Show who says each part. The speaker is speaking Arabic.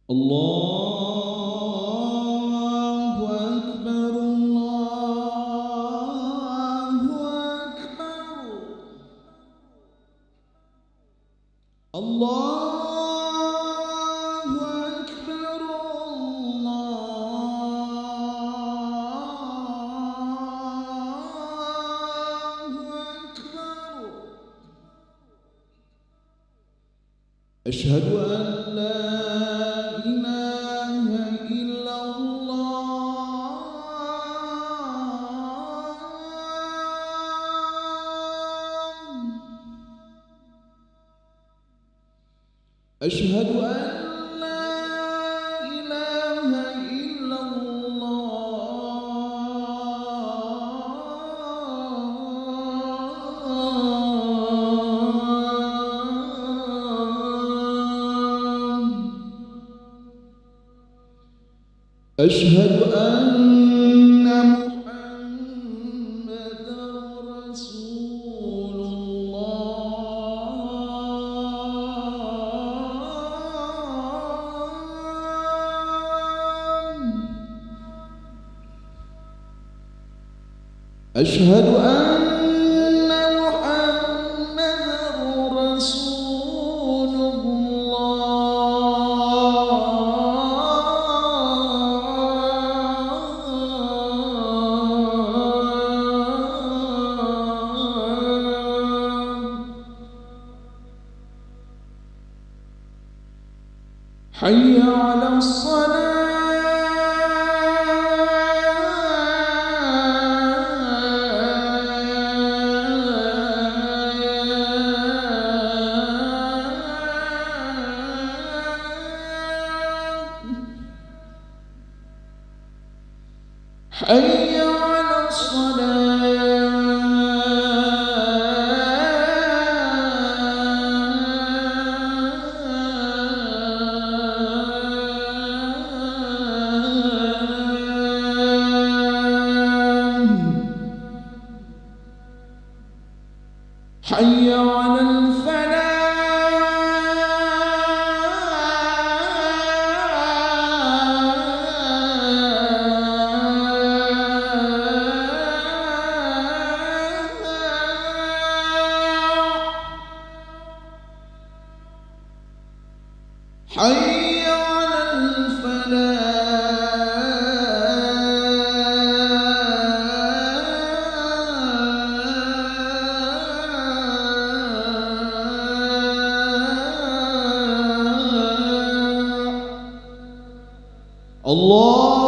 Speaker 1: الله أكبر الله أكبر الله أكبر الله أكبر. أشهد أن لا إله إلا الله. أشهد أن لا إله إلا الله. أشهد أن محمدًا رسول الله. أشهد أن محمدًا رسول الله. حي على حي على حي على حي على الفلاح. الله